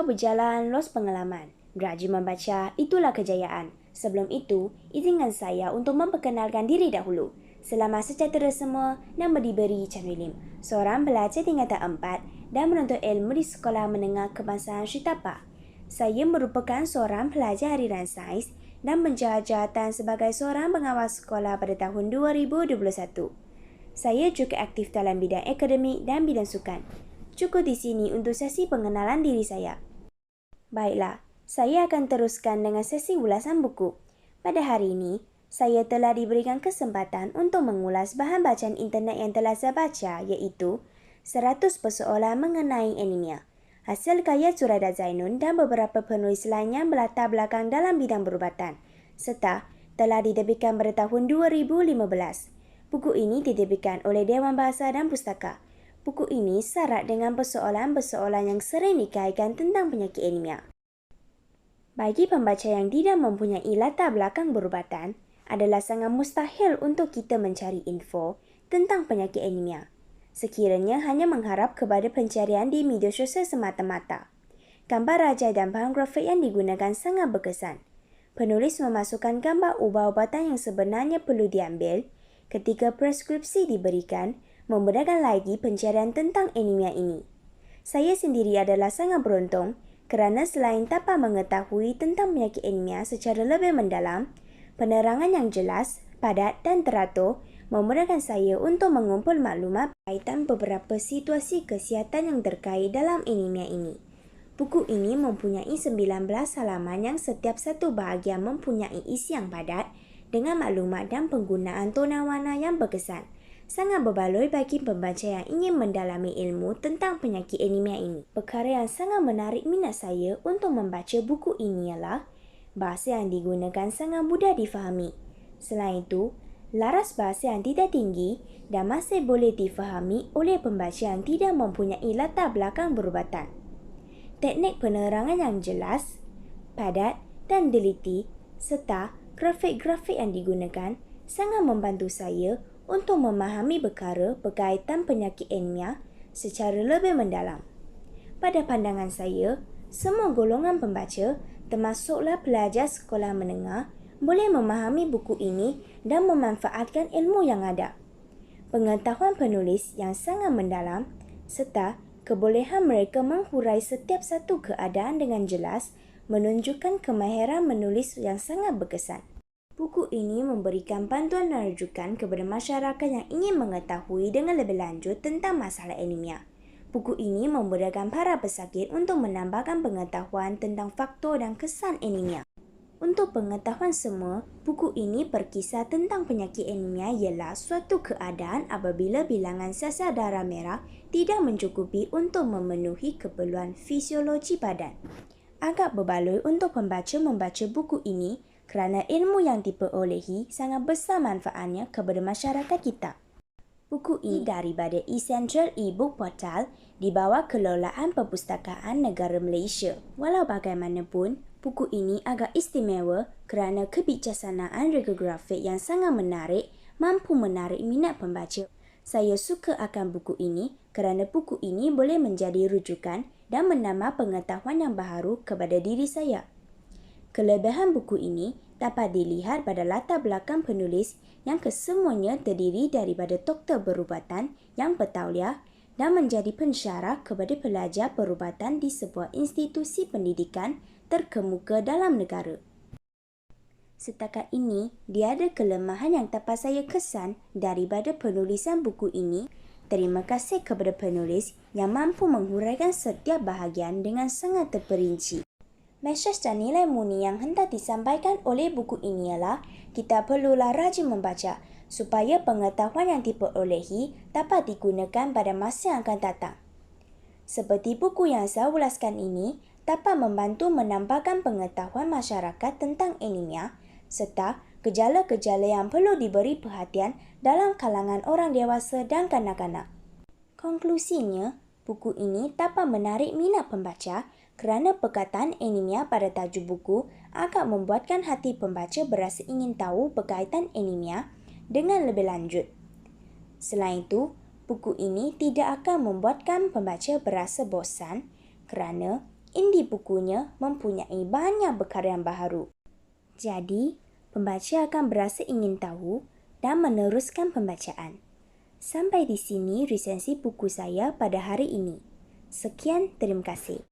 Membaca berjalan los pengalaman. Rajin membaca, itulah kejayaan. Sebelum itu, izinkan saya untuk memperkenalkan diri dahulu. Selama sejahtera semua, nama diberi Chan William, seorang pelajar tingkatan 4 dan menuntut ilmu di Sekolah Menengah Kebangsaan Sri Tapa. Saya merupakan seorang pelajar aliran sains dan menjaga jawatan sebagai seorang pengawas sekolah pada tahun 2021. Saya juga aktif dalam bidang akademik dan bidang sukan. Cukup di sini untuk sesi pengenalan diri saya. Baiklah, saya akan teruskan dengan sesi ulasan buku. Pada hari ini, saya telah diberikan kesempatan untuk mengulas bahan bacaan internet yang telah saya baca, iaitu 100 persoalan mengenai anemia. Hasil karya Zuraida Zainun dan beberapa penulis lain yang berlatar belakang dalam bidang perubatan, serta telah diterbitkan pada tahun 2015. Buku ini diterbitkan oleh Dewan Bahasa dan Pustaka. Buku ini syarat dengan persoalan-persoalan yang sering dikaitkan tentang penyakit anemia. Bagi pembaca yang tidak mempunyai latar belakang perubatan, adalah sangat mustahil untuk kita mencari info tentang penyakit anemia. Sekiranya hanya mengharap kepada pencarian di media sosial semata-mata. Gambar raja dan bahan grafik yang digunakan sangat berkesan. Penulis memasukkan gambar ubat-ubatan yang sebenarnya perlu diambil ketika preskripsi diberikan, memudahkan lagi pencarian tentang anemia ini. Saya sendiri adalah sangat beruntung kerana selain dapat mengetahui tentang penyakit anemia secara lebih mendalam, penerangan yang jelas, padat dan teratur memudahkan saya untuk mengumpul maklumat berkaitan beberapa situasi kesihatan yang terkait dalam anemia ini. Buku ini mempunyai 19 halaman yang setiap satu bahagian mempunyai isi yang padat dengan maklumat dan penggunaan tona warna yang berkesan. Sangat berbaloi bagi pembaca yang ingin mendalami ilmu tentang penyakit anemia ini. Perkara yang sangat menarik minat saya untuk membaca buku ini ialah bahasa yang digunakan sangat mudah difahami. Selain itu, laras bahasa yang tidak tinggi dan masih boleh difahami oleh pembaca yang tidak mempunyai latar belakang perubatan. Teknik penerangan yang jelas, padat dan teliti serta grafik-grafik yang digunakan sangat membantu saya untuk memahami perkara berkaitan penyakit anemia secara lebih mendalam. Pada pandangan saya, semua golongan pembaca, termasuklah pelajar sekolah menengah, boleh memahami buku ini dan memanfaatkan ilmu yang ada. Pengetahuan penulis yang sangat mendalam serta kebolehan mereka menghurai setiap satu keadaan dengan jelas menunjukkan kemahiran menulis yang sangat berkesan. Buku ini memberikan bantuan dan rujukan kepada masyarakat yang ingin mengetahui dengan lebih lanjut tentang masalah anemia. Buku ini memudahkan para pesakit untuk menambahkan pengetahuan tentang faktor dan kesan anemia. Untuk pengetahuan semua, buku ini berkisah tentang penyakit anemia ialah suatu keadaan apabila bilangan sel-sel darah merah tidak mencukupi untuk memenuhi keperluan fisiologi badan. Agak berbaloi untuk pembaca membaca buku ini kerana ilmu yang diperolehi sangat besar manfaatnya kepada masyarakat kita. Buku ini daripada eCentral e-book portal di bawah kelolaan Perpustakaan Negara Malaysia. Walau bagaimanapun, buku ini agak istimewa kerana kebijaksanaan rega grafik yang sangat menarik mampu menarik minat pembaca. Saya suka akan buku ini kerana buku ini boleh menjadi rujukan dan menambah pengetahuan yang baharu kepada diri saya. Kelebihan buku ini dapat dilihat pada latar belakang penulis yang kesemuanya terdiri daripada doktor perubatan yang bertauliah dan menjadi pensyarah kepada pelajar perubatan di sebuah institusi pendidikan terkemuka dalam negara. Setakat ini, tiada kelemahan yang dapat saya kesan daripada penulisan buku ini. Terima kasih kepada penulis yang mampu menghuraikan setiap bahagian dengan sangat terperinci. Mesej dan nilai murni yang hendak disampaikan oleh buku ini ialah kita perlulah rajin membaca supaya pengetahuan yang diperolehi dapat digunakan pada masa yang akan datang. Seperti buku yang saya ulaskan ini dapat membantu menambahkan pengetahuan masyarakat tentang anemia serta gejala-gejala yang perlu diberi perhatian dalam kalangan orang dewasa dan kanak-kanak. Konklusinya, buku ini dapat menarik minat pembaca kerana perkataan anemia pada tajuk buku agak membuatkan hati pembaca berasa ingin tahu berkaitan anemia dengan lebih lanjut. Selain itu, buku ini tidak akan membuatkan pembaca berasa bosan kerana Indi bukunya mempunyai banyak berkarya baharu. Jadi, pembaca akan berasa ingin tahu dan meneruskan pembacaan. Sampai di sini resensi buku saya pada hari ini. Sekian, terima kasih.